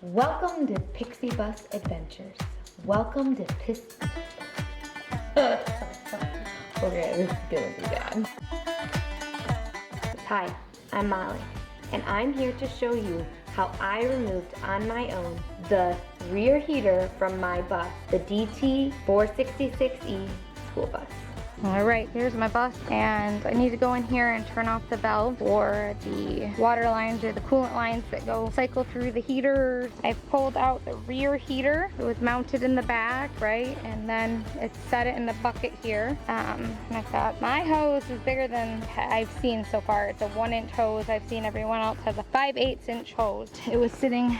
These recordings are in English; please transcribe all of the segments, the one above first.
Welcome to Pixie Bus Adventures. Welcome to Okay, this is gonna be bad. Hi, I'm Molly, and I'm here to show you how I removed on my own the rear heater from my bus, the DT466E school bus. All right, here's my bus, and I need to go in here and turn off the valve for the water lines or the coolant lines that go cycle through the heaters. I've pulled out the rear heater. It was mounted in the back, right? And then it's set it in the bucket here. And I've got my hose is bigger than I've seen so far. It's a 1-inch hose. I've seen everyone else has a 5/8" hose. It was sitting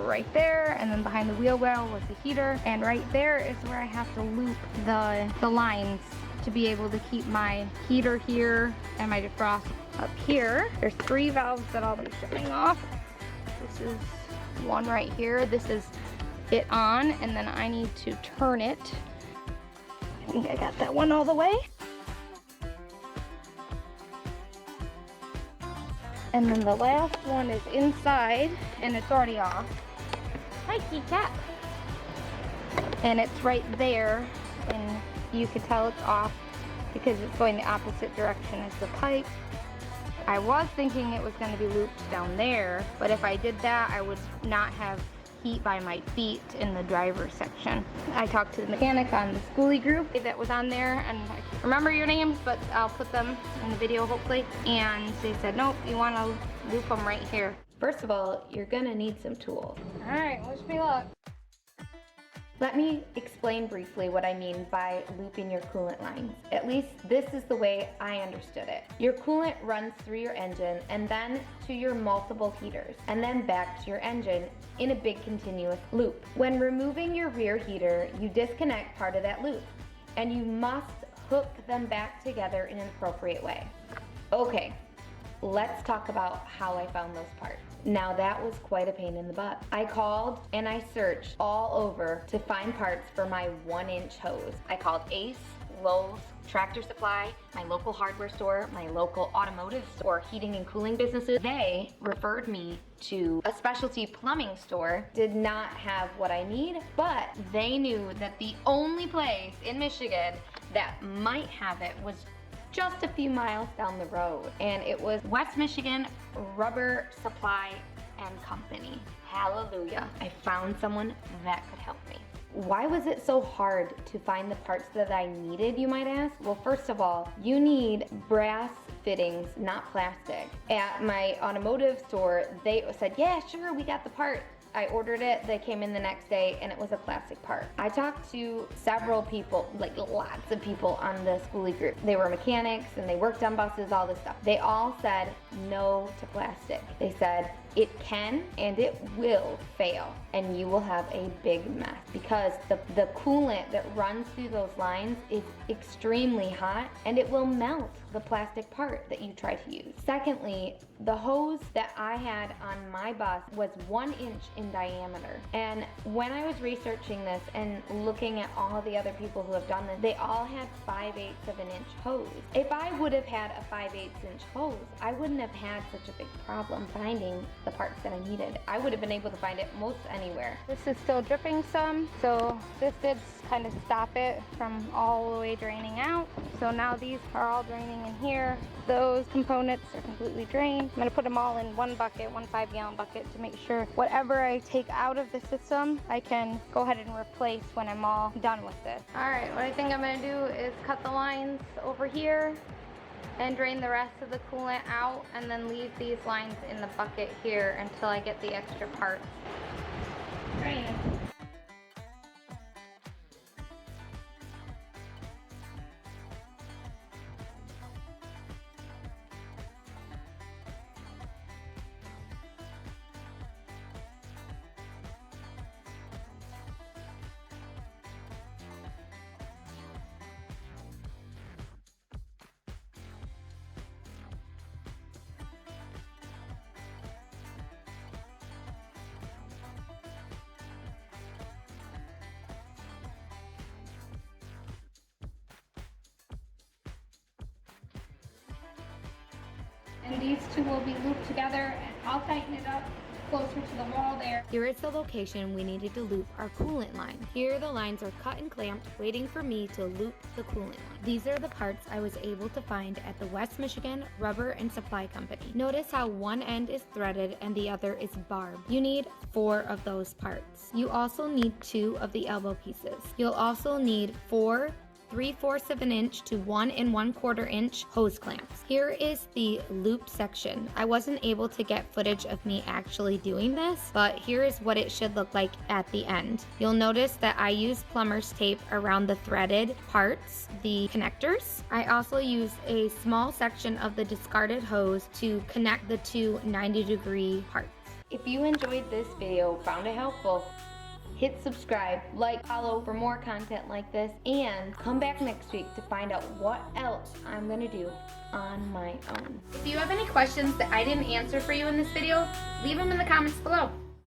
right there, and then behind the wheel well was the heater, and right there is where I have to loop the lines to be able to keep my heater here and my defrost up here. There's 3 valves that I'll be shutting off. This is one right here. This is it on, and then I need to turn it. I think I got that one all the way. And then the last one is inside, and it's already off. Hi, kitty cat. And it's right there, and you can tell it's off because it's going the opposite direction as the pipe. I was thinking it was going to be looped down there, but if I did that, I would not have heat by my feet in the driver's section. I talked to the mechanic on the Skoolie group that was on there, and I can't remember your names, but I'll put them in the video hopefully. And they said, nope, you want to loop them right here. First of all, you're gonna need some tools. All right, wish me luck. Let me explain briefly what I mean by looping your coolant lines. At least this is the way I understood it. Your coolant runs through your engine and then to your multiple heaters, and then back to your engine in a big continuous loop. When removing your rear heater, you disconnect part of that loop, and you must hook them back together in an appropriate way. Okay, let's talk about how I found those parts. Now that was quite a pain in the butt. I called and I searched all over to find parts for my 1-inch hose. I called Ace, Lowe's, Tractor Supply, my local hardware store, my local automotive store, heating and cooling businesses. They referred me to a specialty plumbing store. Did not have what I need, but they knew that the only place in Michigan that might have it was just a few miles down the road, and it was West Michigan Rubber Supply and Company. Hallelujah. I found someone that could help me. Why was it so hard to find the parts that I needed, you might ask? Well, first of all, you need brass fittings, not plastic. At my automotive store, they said, yeah, sure, we got the part. I ordered it, they came in the next day, and it was a plastic part. I talked to several people, like lots of people on the Skoolie group. They were mechanics and they worked on buses, all this stuff. They all said no to plastic. They said it can and it will fail, and you will have a big mess because the coolant that runs through those lines is extremely hot, and it will melt the plastic part that you try to use. Secondly, the hose that I had on my bus was 1 inch in diameter. And when I was researching this and looking at all the other people who have done this, they all had 5/8 of an inch hose. If I would have had a 5/8 inch hose, I wouldn't have had such a big problem finding the parts that I needed. I would have been able to find it most anywhere. This is still dripping some, so this did kind of stop it from all the way draining out. So now these are all draining in here. Those components are completely drained. I'm gonna put them all in one bucket, one 5-gallon bucket, to make sure whatever I take out of the system, I can go ahead and replace when I'm all done with this. All right, what I think I'm gonna do is cut the lines over here and drain the rest of the coolant out, and then leave these lines in the bucket here until I get the extra parts. Drain. And these two will be looped together, and I'll tighten it up closer to the wall there. Here is the location we needed to loop our coolant line. Here the lines are cut and clamped, waiting for me to loop the coolant line. These are the parts I was able to find at the West Michigan Rubber and Supply Company. Notice how one end is threaded and the other is barbed. You need 4 of those parts. You also need 2 of the elbow pieces. You'll also need 4 3/4 of an inch to 1 1/4 inch hose clamps. Here is the loop section. I wasn't able to get footage of me actually doing this, but here is what it should look like at the end. You'll notice that I use plumber's tape around the threaded parts, the connectors. I also used a small section of the discarded hose to connect the 2 90-degree parts. If you enjoyed this video, found it helpful, hit subscribe, like, follow for more content like this, and come back next week to find out what else I'm gonna do on my own. If you have any questions that I didn't answer for you in this video, leave them in the comments below.